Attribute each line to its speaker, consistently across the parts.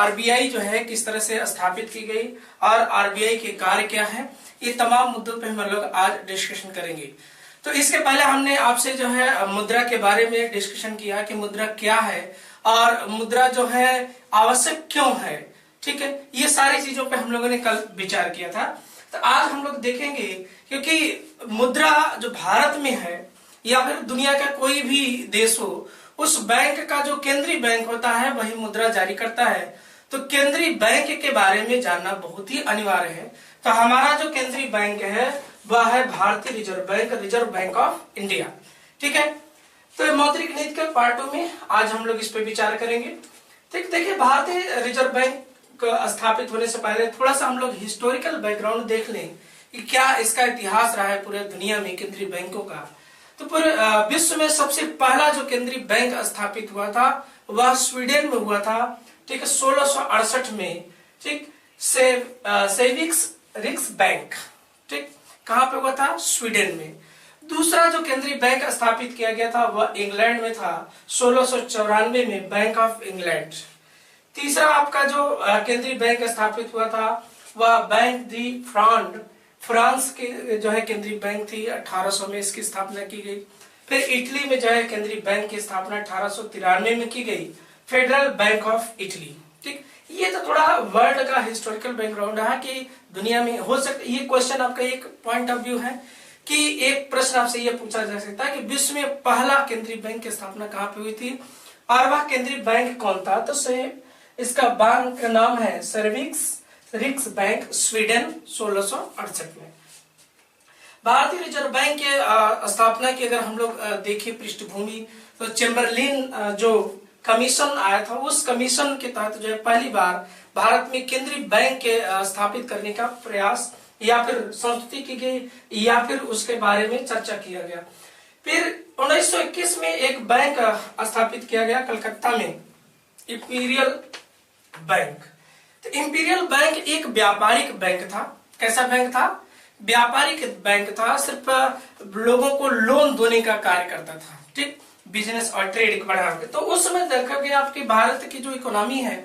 Speaker 1: RBI जो है किस तरह से स्थापित की गई और आरबीआई के कार्य क्या है, ये तमाम मुद्दों पे हम लोग आज डिस्कशन करेंगे। तो इसके पहले हमने आपसे जो है मुद्रा के बारे में डिस्कशन किया कि मुद्रा क्या है और मुद्रा जो है आवश्यक क्यों है, ठीक है। ये सारी चीजों पे हम लोगों ने कल विचार किया था। तो आज हम लोग देखेंगे, क्योंकि मुद्रा जो भारत में है या फिर दुनिया का कोई भी देश हो, उस बैंक का जो केंद्रीय बैंक होता है वही मुद्रा जारी करता है। तो केंद्रीय बैंक के बारे में जानना बहुत ही अनिवार्य है। तो हमारा जो केंद्रीय बैंक है वह है भारतीय reserve bank, reserve bank of India, ठीक है। तो मौद्रिक नीति के पार्टों में आज हम लोग इस पे विचार करेंगे। ठीक, देखिए भारतीय रिजर्व बैंक स्थापित होने से पहले थोड़ा सा हम लोग हिस्टोरिकल बैकग्राउंड देख लें कि क्या इसका इतिहास रहा है पूरे दुनिया में केंद्रीय बैंकों का। तो पूरे विश्व में सबसे पहला जो केंद्रीय बैंक स्थापित हुआ था वह स्वीडन में हुआ था, ठीक है, 1668 में, ठीक। सेविक्स रिक्स बैंक, ठीक, कहां पे हुआ था, स्वीडन में। दूसरा जो केंद्रीय बैंक स्थापित किया गया था वह इंग्लैंड में था, 1694 में, बैंक ऑफ इंग्लैंड। तीसरा आपका जो केंद्रीय बैंक स्थापित हुआ था वह बैंक दी फ्रांड, फ्रांस के जो है केंद्रीय बैंक थी, 1800 में इसकी स्थापना की गई। फिर इटली में जो है केंद्रीय बैंक की स्थापना 1893 में की गई, फेडरल बैंक ऑफ इटली, ठीक। ये तो थोड़ा वर्ल्ड का हिस्टोरिकल बैकग्राउंड है कि दुनिया में हो सकता है, ये क्वेश्चन आपका एक पॉइंट ऑफ व्यू है कि एक प्रश्न आपसे ये पूछा जा सकता है कि विश्व में पहला केंद्रीय बैंक की स्थापना कहां पे हुई थी और वह केंद्रीय बैंक कौन था। तो इसका बैंक का नाम है सर्विक्स रिक्स बैंक, स्वीडन, 1668 में। भारतीय रिजर्व बैंक के स्थापना की अगर हम लोग देखें पृष्ठभूमि, तो चेम्बरलिन जो कमीशन आया था, उस कमीशन के तहत जो है पहली बार भारत में केंद्रीय बैंक के स्थापित करने का प्रयास या फिर संस्तुति की गई या फिर उसके बारे में चर्चा किया गया। फिर 1921 में एक बैंक स्थापित किया गया कलकत्ता में, इंपीरियल बैंक। तो इंपीरियल बैंक एक व्यापारिक बैंक था। कैसा बैंक था, व्यापारिक बैंक था, सिर्फ लोगों को लोन देने का कार्य करता था, ठीक, बिजनेस और ट्रेड बढ़ा के। तो उस समय देखा गया आपकी भारत की जो इकोनॉमी है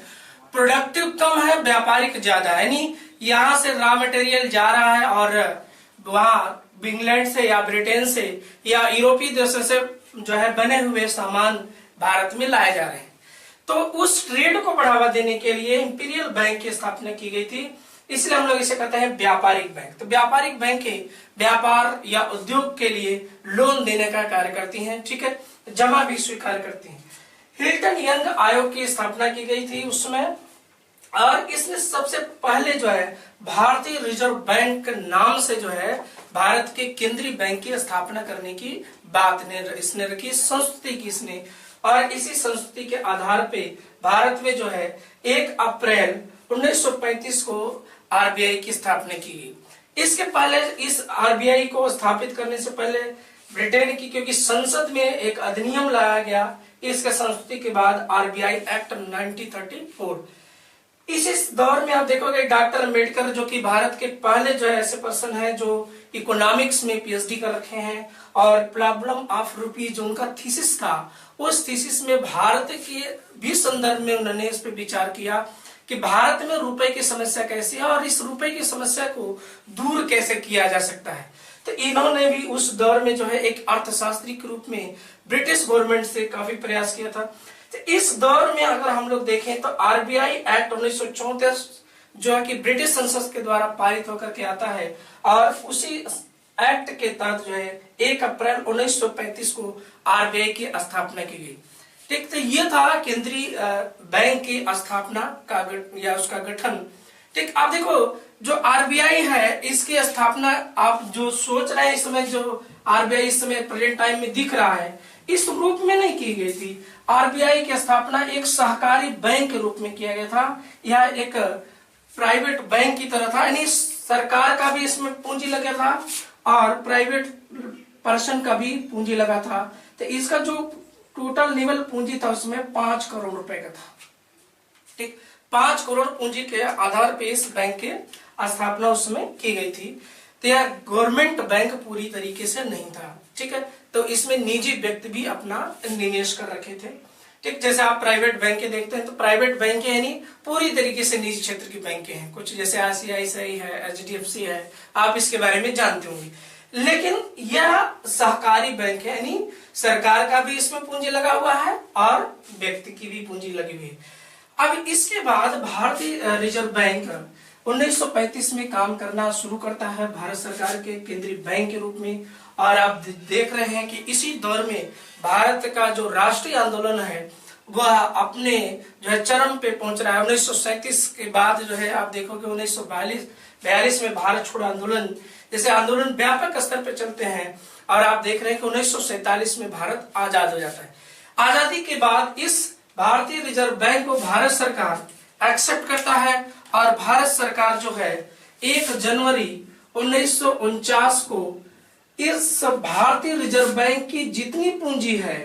Speaker 1: प्रोडक्टिव कम है, व्यापारिक ज्यादा है। यानी यहाँ से रॉ मटेरियल जा रहा है और वहां इंग्लैंड से या ब्रिटेन से या यूरोपीय देशों से जो है बने हुए सामान भारत में लाए जा रहे हैं। तो उस ट्रेड को बढ़ावा देने के लिए इंपीरियल बैंक की स्थापना की गई थी, इसलिए हम लोग इसे कहते हैं व्यापारिक बैंक। तो व्यापारिक बैंक व्यापार या उद्योग के लिए लोन देने का कार्य करती हैं, ठीक है, जमा भी स्वीकार करती हैं। हिल्टन यंग आयोग की स्थापना की गई थी उसमें, और इसने सबसे पहले जो है भारतीय रिजर्व बैंक नाम से जो है भारत के केंद्रीय बैंक की स्थापना करने की बात इसने रखी, संस्कृति की इसने। और इसी संस्कृति के आधार पे भारत में जो है 1 अप्रैल 1935 को आरबीआई की स्थापना की गई। इसके पहले इस आरबीआई को स्थापित करने से पहले ब्रिटेन की, क्योंकि संसद में एक अधिनियम लाया गया इसके संस्तुति के बाद, आरबीआई एक्ट 1934। इस दौर में आप देखोगे डॉक्टर अम्बेडकर जो कि भारत के पहले जो है ऐसे पर्सन है जो इकोनॉमिक्स में पीएचडी कर रखे हैं, और प्रॉब्लम ऑफ रूपी जो उनका थीसिस था, उस थीसिस में भारत के भी संदर्भ में उन्होंने इस पे विचार किया कि भारत में रुपए की समस्या कैसी है और इस रुपए की समस्या को दूर कैसे किया जा सकता है। तो इन्होंने भी उस दौर में जो है एक अर्थशास्त्री के रूप में ब्रिटिश गवर्नमेंट से काफी प्रयास किया था। तो इस दौर में अगर हम लोग देखें तो आरबीआई एक्ट 1934 जो है कि ब्रिटिश संसद के द्वारा पारित होकर के आता है, और उसी एक्ट के तहत जो है 1 अप्रैल 1935 को आरबीआई की स्थापना की गई, ठीक। तो ये था केंद्रीय बैंक की स्थापना का या उसका गठन, ठीक। आप देखो जो आरबीआई है इसकी स्थापना आप जो सोच रहे हैं इस समय, जो आरबीआई इस समय प्रेजेंट टाइम में दिख रहा है, इस रूप में नहीं की गई थी। आरबीआई की स्थापना एक सहकारी बैंक के रूप में किया गया था, यह एक प्राइवेट बैंक की तरह था, यानी सरकार का भी इसमें पूंजी लगा था और प्राइवेट पर्सन का भी पूंजी लगा था। तो इसका जो टोटल निवल पूंजी था उसमें 5 करोड़ रुपए का था, ठीक। 5 करोड़ पूंजी के आधार पे इस बैंक की स्थापना उसमें की गई थी। तो यह गवर्नमेंट बैंक पूरी तरीके से नहीं था, ठीक है। तो इसमें निजी व्यक्ति भी अपना निवेश कर रखे थे। ठीक, जैसे आप प्राइवेट बैंकें देखते हैं तो प्राइवेट बैंकें यानी पूरी तरीके से निजी क्षेत्र की बैंकें हैं, कुछ जैसे ICICI है, HDFC है, आप इसके बारे में जानते होंगे। लेकिन यह सहकारी बैंक है, यानी सरकार का भी इसमें पूंजी लगा हुआ है और व्यक्ति की भी पूंजी लगी हुई है। अब इसके बाद भारतीय रिजर्व बैंक 1935 में काम करना शुरू करता है भारत सरकार के केंद्रीय बैंक के रूप में। और आप देख रहे हैं कि इसी दौर में भारत का जो राष्ट्रीय आंदोलन है वह अपने जो है चरम पे पहुंच रहा है। 1937 के बाद जो है आप देखोगे 1942 में भारत छोड़ो आंदोलन, जैसे आंदोलन व्यापक स्तर पे चलते हैं और आप देख रहे हैं कि 1947 में भारत आजाद हो जाता है। आजादी के बाद इस भारतीय रिजर्व बैंक को भारत सरकार एक्सेप्ट करता है और भारत सरकार जो है 1 जनवरी 1949 को इस भारतीय रिजर्व बैंक की जितनी पूंजी है,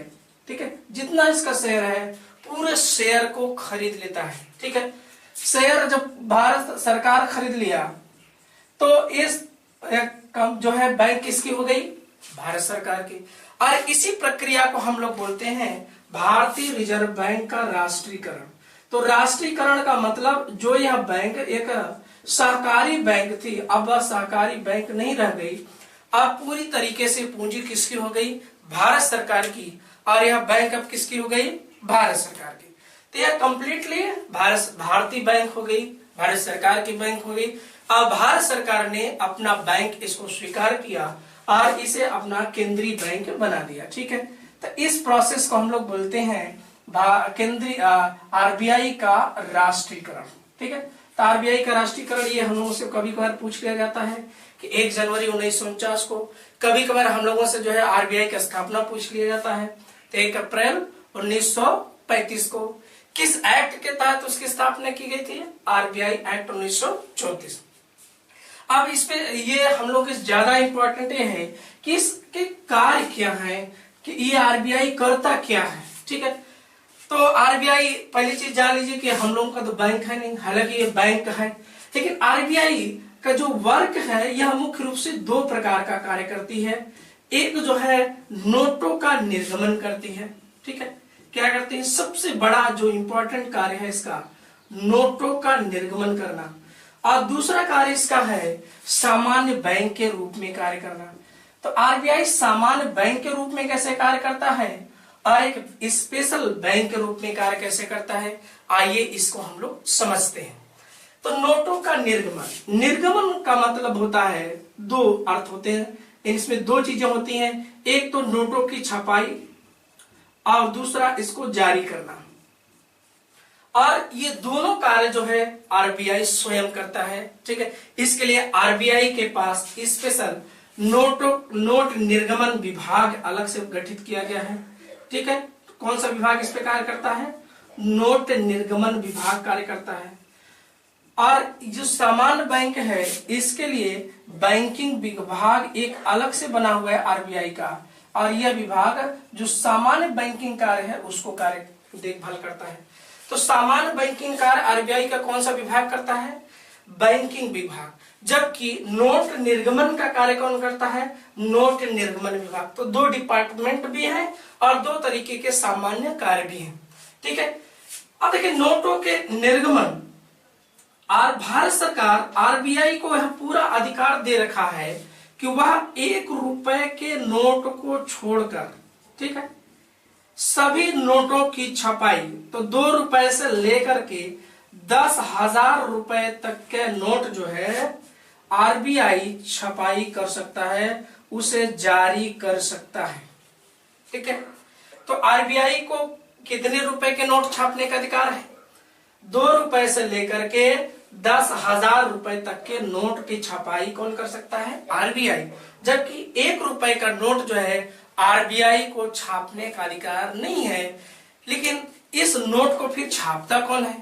Speaker 1: ठीक है, जितना इसका शेयर है पूरे शेयर को खरीद लेता है। ठीक है, शेयर जब भारत सरकार खरीद लिया तो इस जो है बैंक किसकी हो गई? भारत सरकार की। और इसी प्रक्रिया को हम लोग बोलते हैं भारतीय रिजर्व बैंक का राष्ट्रीयकरण। तो राष्ट्रीयकरण का मतलब जो यह बैंक एक सहकारी बैंक थी, अब वह सहकारी बैंक नहीं रह गई, अब पूरी तरीके से पूंजी किसकी हो गई? भारत सरकार की। और यह बैंक अब किसकी हो गई? भारत सरकार की। तो यह कंप्लीटली भारतीय बैंक हो गई, भारत सरकार की बैंक हो गई। अब भारत सरकार ने अपना बैंक इसको स्वीकार किया और इसे अपना केंद्रीय बैंक बना दिया। ठीक है, तो इस प्रोसेस को हम लोग बोलते हैं केंद्रीय RBI का राष्ट्रीयकरण। ठीक है, तो RBI का राष्ट्रीयकरण ये हम लोगों से कभी कभार पूछ लिया जाता है कि 1 जनवरी 1949 को, कभी कभार हम लोगों से जो है RBI की स्थापना पूछ लिया जाता है। तो 1 अप्रैल 1935 को किस एक्ट के तहत उसकी स्थापना की गई थी? RBI act 1934। अब इस पे ये हम लोग ज्यादा इंपॉर्टेंट ये है कि इसके कार्य क्या है, कि ये RBI करता क्या है। ठीक है, तो RBI पहली चीज जान लीजिए कि हम लोगों का तो बैंक है नहीं, हालांकि ये बैंक है, लेकिन RBI का जो वर्क है यह मुख्य रूप से 2 प्रकार का कार्य करती है। एक जो है नोटों का निर्गमन करती है। ठीक है, क्या करती है? सबसे बड़ा जो इंपॉर्टेंट कार्य है इसका नोटों का निर्गमन करना। और दूसरा कार्य इसका है सामान्य बैंक के रूप में कार्य करना। तो RBI सामान्य बैंक के रूप में कैसे कार्य करता है और एक स्पेशल बैंक के रूप में कार्य कैसे करता है, आइए इसको हम लोग समझते हैं। तो नोटों का निर्गमन, निर्गमन का मतलब होता है 2 अर्थ होते हैं, इसमें 2 चीजें होती हैं। एक तो नोटों की छपाई और दूसरा इसको जारी करना। और ये दोनों कार्य जो है RBI स्वयं करता है। ठीक है, इसके लिए RBI के पास स्पेशल नोट निर्गमन विभाग अलग से गठित किया गया है। ठीक है, कौन सा विभाग इस पे कार्य करता है? नोट निर्गमन विभाग कार्य करता है। और जो सामान्य बैंक है इसके लिए बैंकिंग विभाग एक अलग से बना हुआ है RBI का, और यह विभाग जो सामान्य बैंकिंग कार्य है उसको कार्य देखभाल करता है। तो सामान्य बैंकिंग कार्य RBI का कौन सा विभाग करता है? बैंकिंग विभाग। जबकि नोट निर्गमन का कार्य कौन करता है? नोट निर्गमन विभाग। तो 2 डिपार्टमेंट भी हैं और 2 तरीके के सामान्य कार्य भी हैं। ठीक है, अब देखिए नोटों के निर्गमन और भारत सरकार RBI को यह पूरा अधिकार दे रखा है कि वह 1 रुपए के नोट को छोड़कर, ठीक है, सभी नोटों की छपाई, तो 2 रुपए से लेकर के 10,000 रुपए तक के नोट जो है RBI छपाई कर सकता है, उसे जारी कर सकता है। ठीक है, तो RBI को कितने रुपए के नोट छापने का अधिकार है? 2 रुपए से लेकर के 10,000 रुपए तक के नोट की छपाई कौन कर सकता है? RBI। जबकि 1 रुपए का नोट जो है RBI को छापने का अधिकार नहीं है। लेकिन इस नोट को फिर छापता कौन है?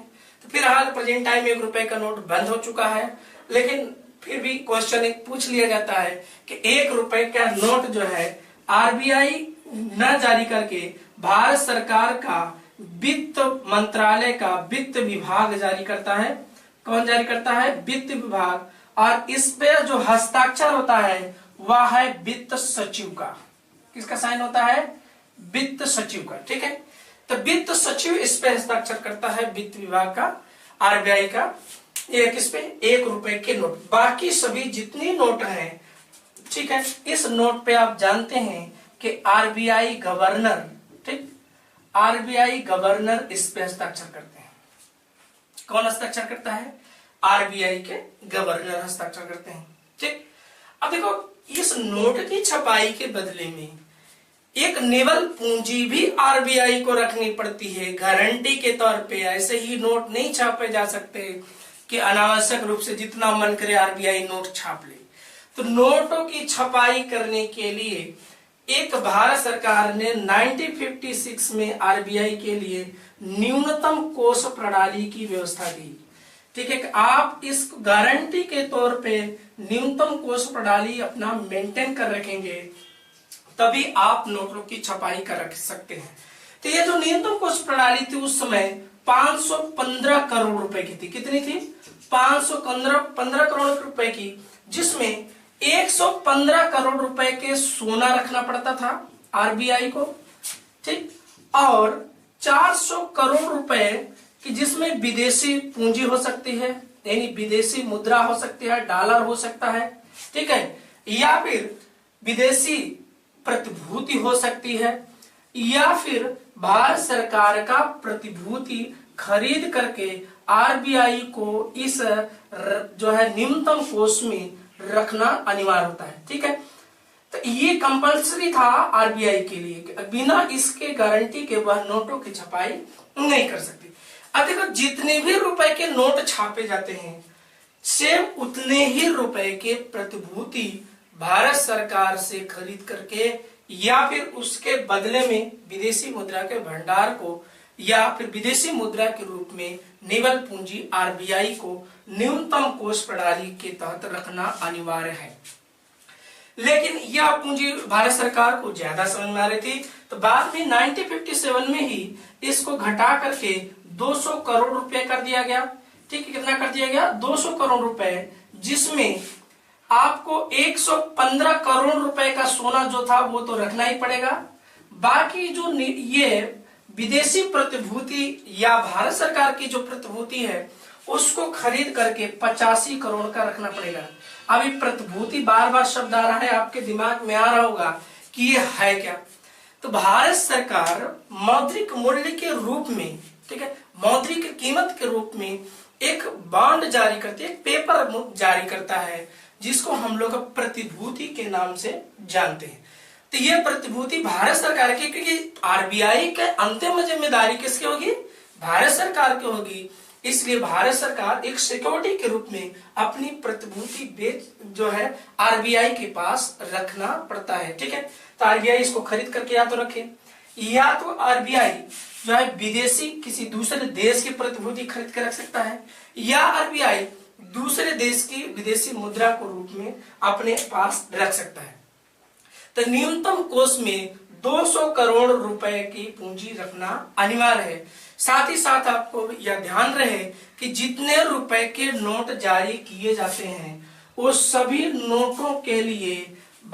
Speaker 1: तो फिलहाल प्रेजेंट टाइम में 1 रुपए का नोट बंद हो चुका है, लेकिन फिर भी क्वेश्चन एक पूछ लिया जाता है कि 1 रुपए का नोट जो है RBI न जारी करके भारत सरकार का वित्त मंत्रालय का वित्त विभाग जारी करता है। कौन जारी करता है? वित्त विभाग। और इस पे जो हस्ताक्षर होता है वह है वित्त सचिव का। किसका साइन होता है? वित्त सचिव का। ठीक है, तो वित्त सचिव इस पे हस्ताक्षर करता है, वित्त विभाग का, आरबीआई का। ये किस पे? 1 रुपए के नोट। बाकी सभी जितनी नोट हैं, ठीक है, इस नोट पे आप जानते हैं कि आरबीआई गवर्नर, ठीक, आरबीआई गवर्नर इस पे हस्ताक्षर करते हैं। कौन हस्ताक्षर करता है? आरबीआई के गवर्नर हस्ताक्षर करते हैं, ठीक। अब देखो, इस नोट की छपाई के बदले में एक निवल पूंजी भी आरबीआई को रखनी पड़ती है गारंटी के तौर पे। ऐसे ही नोट नहीं छापे जा सकते कि अनावश्यक रूप से जितना मन करे आरबीआई नोट छाप ले। तो नोटों की छपाई करने के लिए एक भारत सरकार ने 1956 में आरबीआई के लिए न्यूनतम कोष प्रणाली की व्यवस्था की, ठीक है। आप इस गारंटी के तौर पे न्यूनतम कोष प्रणाली अपना मेंटेन कर रखेंगे, तभी आप नोटों की छपाई कर रख सकते हैं। तो ये जो न्यूनतम कोष प्रणाली थी उस समय 515 करोड़ रुपए की थी। कितनी थी? 515 करोड़ रुपए की, जिसमें 115 करोड़ रुपए के सोना रखना पड़ता था आरबीआई को, ठीक, और 400 करोड़ रुपए कि जिसमें विदेशी पूंजी हो सकती है, यानी विदेशी मुद्रा हो सकती है, डॉलर हो सकता है, ठीक है, या फिर विदेशी प्रतिभूति हो सकती है, या फिर भारत सरकार का प्रतिभूति खरीद करके आरबीआई को इस जो है न्यूनतम कोष में रखना अनिवार्य होता है, ठीक है। तो ये कंपल्सरी था आरबीआई के लिए, बिना इसके गारंटी के वह नोटों की छपाई नहीं कर सकती। अब देखो, जितने भी रुपए के नोट छापे जाते हैं, सेम उतने ही रुपए के प्रतिभूति भारत सरकार से खरीद करके या फिर उसके बदले में विदेशी मुद्रा के भंडार को या फिर विदेशी मुद्रा के रूप में निवल पूंजी आरबीआई को न्यूनतम कोष प्रणाली के तहत रखना अनिवार्य है। लेकिन यह पूंजी भारत सरकार को ज्यादा समझ में आ रही थी, तो बाद में 1957 में ही इसको घटा करके 200 करोड़ रुपए कर दिया गया, ठीक है। कितना कर दिया गया? 200 करोड़ रुपए, जिसमें आपको 115 करोड़ रुपए का सोना जो था वो तो रखना ही पड़ेगा। बाकी जो ये विदेशी प्रतिभूति या भारत सरकार की जो प्रतिभूति है उसको खरीद करके 85 करोड़ का रखना पड़ेगा। अभी प्रतिभूति, बार बार शब्द आ रहा है, आपके दिमाग में आ रहा होगा कि ये है क्या। तो भारत सरकार मौद्रिक मूल्य के रूप में, ठीक है, मौद्रिक कीमत के रूप में एक बॉन्ड जारी करती है, एक पेपर जारी करता है, जिसको हम लोग प्रतिभूति के नाम से जानते हैं। तो ये प्रतिभूति भारत सरकार की, क्योंकि आरबीआई के अंतिम जिम्मेदारी किसकी होगी? भारत सरकार की होगी। इसलिए भारत सरकार एक सिक्योरिटी के रूप में अपनी प्रतिभूति बेच जो है आरबीआई के पास रखना पड़ता है, ठीक है। तो आरबीआई इसको खरीद करके या तो रखे, या तो आरबीआई जो है विदेशी किसी दूसरे देश की प्रतिभूति खरीद के रख सकता है, या आरबीआई दूसरे देश की विदेशी मुद्रा को रूप में अपने पास रख सकता है। तो न्यूनतम कोष में 200 करोड़ रुपए की पूंजी रखना अनिवार्य है। साथ ही साथ आपको यह ध्यान रहे कि जितने रुपए के नोट जारी किए जाते हैं वो सभी नोटों के लिए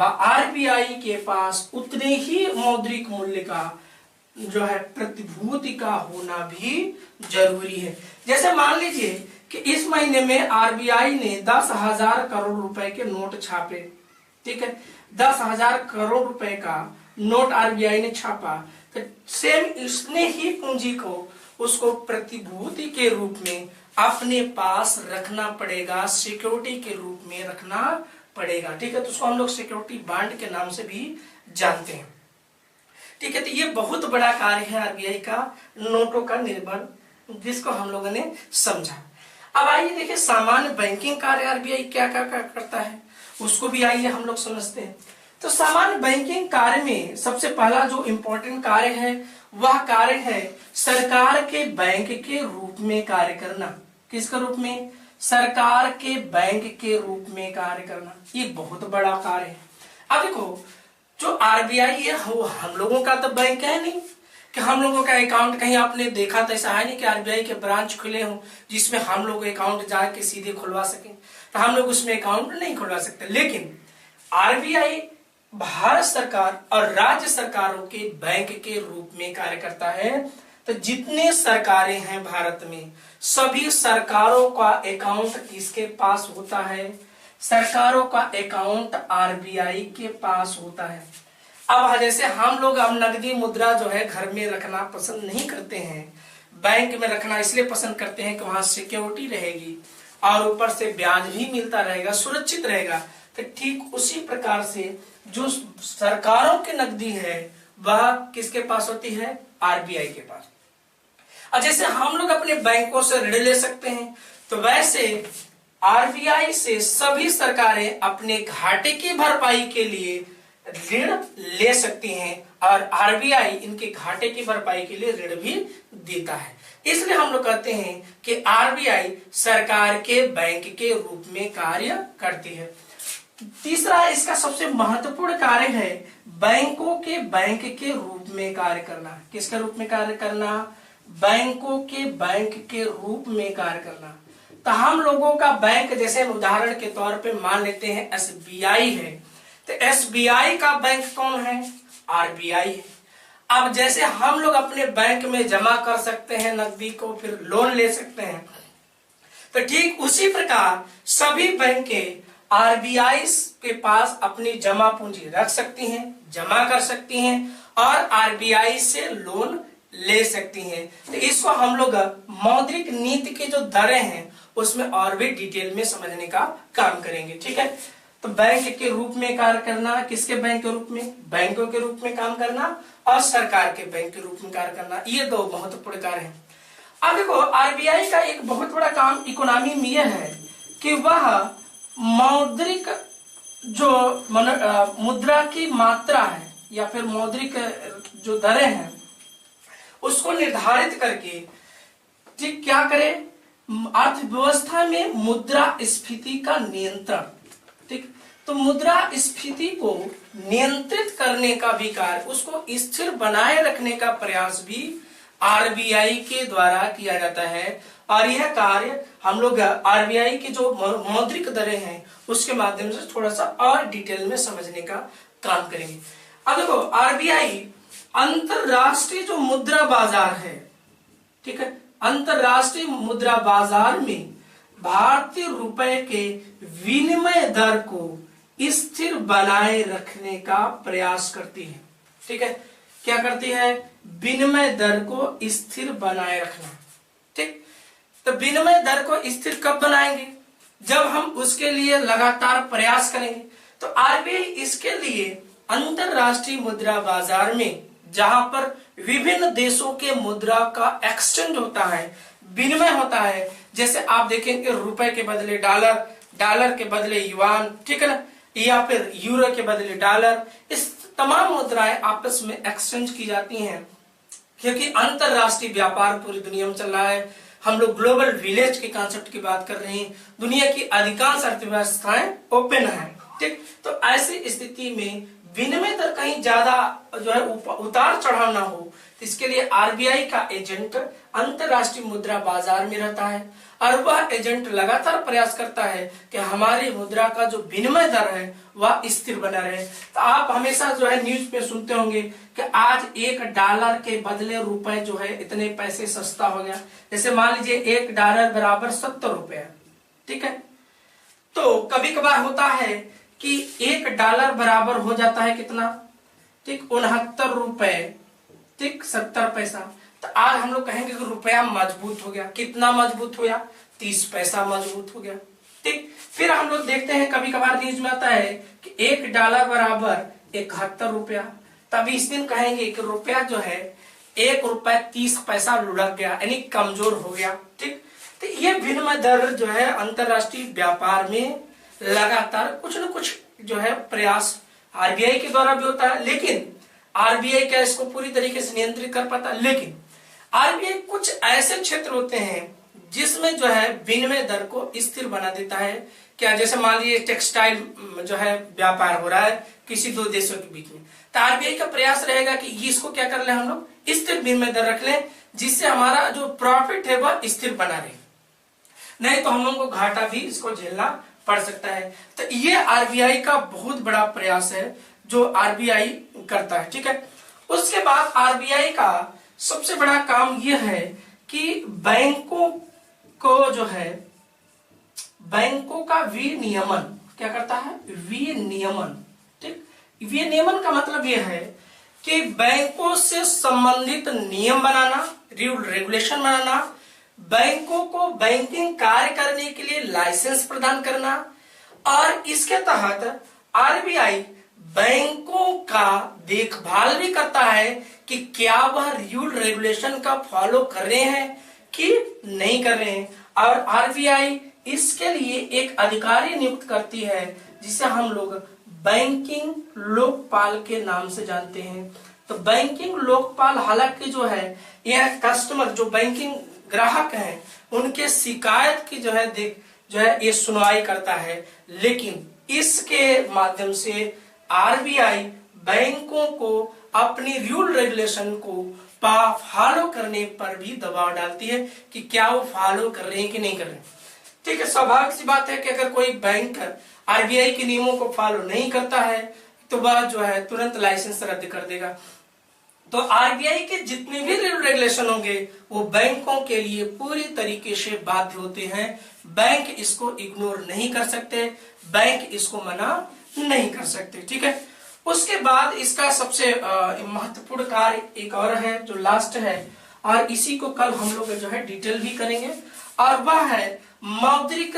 Speaker 1: आरबीआई के पास उतने ही मौद्रिक मूल्य का जो है प्रतिभूति का होना भी जरूरी है। जैसे मान लीजिए कि इस महीने में आरबीआई ने 10,000 करोड़ रुपए के नोट छापे, ठीक है, 10,000 करोड़ रुपए का नोट आरबीआई ने छापा, तो सेम इसने ही पूंजी को उसको प्रतिभूति के रूप में अपने पास रखना पड़ेगा, सिक्योरिटी के रूप में रखना पड़ेगा, ठीक है। तो उसको हम लोग सिक्योरिटी बॉन्ड के नाम से भी जानते हैं, ठीक है। तो ये बहुत बड़ा कार्य है आरबीआई का, नोटों का निर्माण, जिसको हम लोगों ने समझा। अब आइए देखिए सामान्य बैंकिंग कार्य आरबीआई क्या क्या करता है, उसको भी आइए हम लोग समझते हैं। तो सामान्य बैंकिंग कार्य में सबसे पहला जो इम्पोर्टेंट कार्य है वह कार्य है सरकार के बैंक के रूप में कार्य करना। किसके रूप में? सरकार के बैंक के रूप में कार्य करना। ये बहुत बड़ा कार्य है। अब देखो, जो आरबीआई है वो हम लोगों का तो बैंक है नहीं कि हम लोगों का अकाउंट कहीं आपने देखा तो ऐसा है नहीं कि आरबीआई के ब्रांच खुले हों जिसमें हम लोग अकाउंट जाके सीधे खुलवा सकें, तो हम लोग उसमें अकाउंट नहीं खुलवा सकते। लेकिन आरबीआई भारत सरकार और राज्य सरकारों के बैंक के रूप में कार्य करता है। तो जितने सरकारें हैं भारत में, सभी सरकारों का अकाउंट किसके पास होता है? सरकारों का अकाउंट आरबीआई के पास होता है। अब जैसे हम लोग अब नकदी मुद्रा जो है घर में रखना पसंद नहीं करते हैं, बैंक में रखना इसलिए पसंद करते हैं कि वहां सिक्योरिटी रहेगी और ऊपर से ब्याज भी मिलता रहेगा, सुरक्षित रहेगा। तो ठीक उसी प्रकार से जो सरकारों की नकदी है वह किसके पास होती है? आरबीआई के पास। और जैसे हम लोग अपने बैंकों से ऋण ले सकते हैं, तो वैसे आरबीआई से सभी सरकारें अपने घाटे की भरपाई के लिए ऋण ले सकती हैं और आरबीआई इनके घाटे की भरपाई के लिए ऋण भी देता है। इसलिए हम लोग कहते हैं कि आरबीआई सरकार के बैंक के रूप में कार्य करती है। तीसरा इसका सबसे महत्वपूर्ण कार्य है बैंकों के बैंक के रूप में कार्य करना। किसके रूप में कार्य करना? बैंकों के बैंक के रूप में कार्य करना। तो हम लोगों का बैंक, जैसे उदाहरण के तौर पे मान लेते हैं एसबीआई है, तो एसबीआई का बैंक कौन है? आरबीआई है। अब जैसे हम लोग अपने बैंक में जमा कर सकते हैं नकदी को, फिर लोन ले सकते हैं, तो ठीक उसी प्रकार सभी बैंकें आरबीआई के पास अपनी जमा पूंजी रख सकती हैं, जमा कर सकती हैं और आरबीआई से लोन ले सकती हैं। तो इसको हम लोग मौद्रिक नीति की जो दरें हैं उसमें और भी डिटेल में समझने का काम करेंगे। ठीक है, तो बैंक के रूप में कार्य करना, किसके बैंक के रूप में? बैंकों के रूप में काम करना और सरकार के बैंक के रूप में कार्य करना, ये दो महत्वपूर्ण कार्य हैं। अब देखो आरबीआई का एक बहुत बड़ा काम इकोनॉमी में यह है कि वह मौद्रिक जो मुद्रा की मात्रा है या फिर मौद्रिक जो दरें हैं उसको निर्धारित करके ठीक क्या करे? अर्थव्यवस्था में मुद्रा स्फीति का नियंत्रण। ठीक, तो मुद्रा स्फीति को नियंत्रित करने का भी कार्य, उसको स्थिर बनाए रखने का प्रयास भी आरबीआई के द्वारा किया जाता है। और यह कार्य हम लोग आरबीआई की जो मौद्रिक दरें हैं उसके माध्यम से थोड़ा सा और डिटेल में समझने का काम करेंगे। अब देखो आरबीआई अंतरराष्ट्रीय जो मुद्रा बाजार है, ठीक है, अंतरराष्ट्रीय मुद्रा बाजार में भारतीय रुपए के विनिमय दर को स्थिर बनाए रखने का प्रयास करती है। ठीक है, क्या करती है? विनिमय दर को स्थिर बनाए रखना। ठीक, तो विनिमय दर को स्थिर कब बनाएंगे? जब हम उसके लिए लगातार प्रयास करेंगे। तो आरबीआई इसके लिए अंतरराष्ट्रीय मुद्रा बाजार में, जहां पर विभिन्न देशों के मुद्रा का एक्सचेंज होता है, विनिमय होता है, जैसे आप देखेंगे रुपए के बदले डॉलर, डॉलर के बदले युआन, ठीक है ना, या फिर यूरो के बदले डॉलर, इस तमाम मुद्राएं आपस में एक्सचेंज की जाती हैं क्योंकि अंतरराष्ट्रीय व्यापार पूरी दुनिया में चल रहा है। हम लोग ग्लोबल विलेज के कॉन्सेप्ट की बात कर रहे हैं। दुनिया की अधिकांश अर्थव्यवस्थाएं ओपन है। ठीक, तो ऐसी स्थिति में विनिमय दर कहीं ज्यादा जो है उतार चढ़ाव ना हो, तो इसके लिए आरबीआई का एजेंट अंतरराष्ट्रीय मुद्रा बाजार में रहता है और वह एजेंट लगातार प्रयास करता है कि हमारी मुद्रा का जो विनिमय दर है वह स्थिर बना रहे। तो आप हमेशा जो है न्यूज पे सुनते होंगे कि आज $1 के बदले रुपए जो है इतने पैसे सस्ता हो गया। जैसे मान लीजिए $1 बराबर 70 रुपए, ठीक है, तो कभी कभार होता है कि $1 बराबर हो जाता है कितना? ठीक, 69 रुपए, ठीक, 70 पैसा। तो आज हम लोग कहेंगे कि रुपया मजबूत हो गया। कितना मजबूत हो गया? 30 पैसा मजबूत हो गया। ठीक, फिर हम लोग देखते हैं कभी कभार न्यूज में आता है कि $1 बराबर 71 रुपया। तभी इस दिन कहेंगे कि रुपया जो है ₹1.30 लुढ़क गया, यानी कमजोर हो गया। ठीक, तो ये विनिमय दर जो है अंतरराष्ट्रीय व्यापार में लगातार कुछ न कुछ जो है प्रयास आरबीआई के द्वारा भी होता है, लेकिन आरबीआई क्या इसको पूरी तरीके से नियंत्रित कर पाता? लेकिन आरबीआई कुछ ऐसे क्षेत्र होते हैं जिसमें जो है विनिमय दर को स्थिर बना देता है। क्या? जैसे मान लीजिए टेक्सटाइल जो है व्यापार हो रहा है किसी दो देशों के बीच में, तो आरबीआई का प्रयास रहेगा कि इसको क्या कर ले, हम लोग स्थिर विनिमय दर रख लें जिससे हमारा जो प्रॉफिट है वह स्थिर बना रहे, नहीं तो हम लोगों को घाटा भी इसको झेलना पड़ सकता है। तो ये आरबीआई का बहुत बड़ा प्रयास है जो आरबीआई करता है, ठीक है। उसके बाद आरबीआई का सबसे बड़ा काम यह है कि बैंकों को जो है, बैंकों का विनियमन क्या करता है, विनियमन, ठीक। विनियमन का मतलब यह है कि बैंकों से संबंधित नियम बनाना, रूल रेगुलेशन बनाना, बैंकों को बैंकिंग कार्य करने के लिए लाइसेंस प्रदान करना, और इसके तहत आरबीआई बैंकों का देखभाल भी करता है कि क्या वह रूल रेगुलेशन का फॉलो कर रहे हैं कि नहीं कर रहे हैं। और आरबीआई इसके लिए एक अधिकारी नियुक्त करती है जिसे हम लोग बैंकिंग लोकपाल के नाम से जानते हैं। तो बैंकिंग लोकपाल हालांकि जो है यह कस्टमर, जो बैंकिंग ग्राहक हैं, उनके शिकायत की जो है ये सुनवाई करता है, लेकिन इसके माध्यम से आरबीआई बैंकों को अपनी रूल रेगुलेशन को फॉलो करने पर भी दबाव डालती है कि क्या वो फॉलो कर रहे हैं कि नहीं कर रहे हैं, ठीक है। स्वाभाविक सी बात है कि अगर कोई बैंक आरबीआई के नियमों को फॉलो नहीं करता है तो वह जो है तुरंत लाइसेंस रद्द कर देगा। तो आरबीआई के जितने भी रूल रेगुलेशन होंगे वो बैंकों के लिए पूरी तरीके से बाध्य होते हैं। बैंक इसको इग्नोर नहीं कर सकते, बैंक इसको मना नहीं कर सकते, ठीक है। उसके बाद इसका सबसे महत्वपूर्ण कार्य एक और है जो लास्ट है, और इसी को कल हम लोग जो है डिटेल भी करेंगे, और वह है मौद्रिक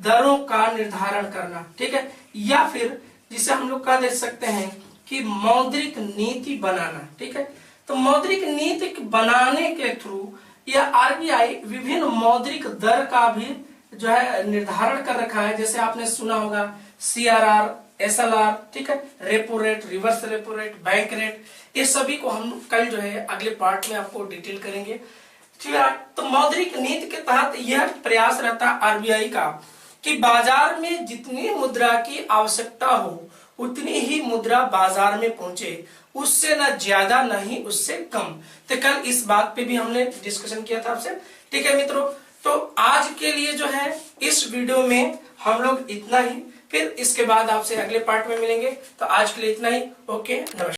Speaker 1: दरों का निर्धारण करना, ठीक है, या फिर जिसे हम लोग कह दे सकते हैं कि मौद्रिक नीति बनाना, ठीक है। तो मौद्रिक नीति बनाने के थ्रू यह आरबीआई विभिन्न मौद्रिक दर का भी जो है निर्धारण कर रखा है। जैसे आपने सुना होगा सीआरआर, एसएलआर, ठीक है, repo rate, reverse repo rate, bank rate, ये सभी को हम कल जो है अगले पार्ट में आपको डिटेल करेंगे, ठीक है। तो मौद्रिक नीति के तहत यह प्रयास रहता है आरबीआई का कि बाजार में जितनी मुद्रा की आवश्यकता हो उतनी ही मुद्रा बाजार में पहुंचे, उससे न ज्यादा न ही उससे कम। तो कल इस बात पे भी हमने डिस्कशन किया था आपसे, ठीक है मित्रों। तो आज के लिए जो है इस वीडियो में हम लोग इतना ही, फिर इसके बाद आपसे अगले पार्ट में मिलेंगे। तो आज के लिए इतना ही, ओके, नमस्कार।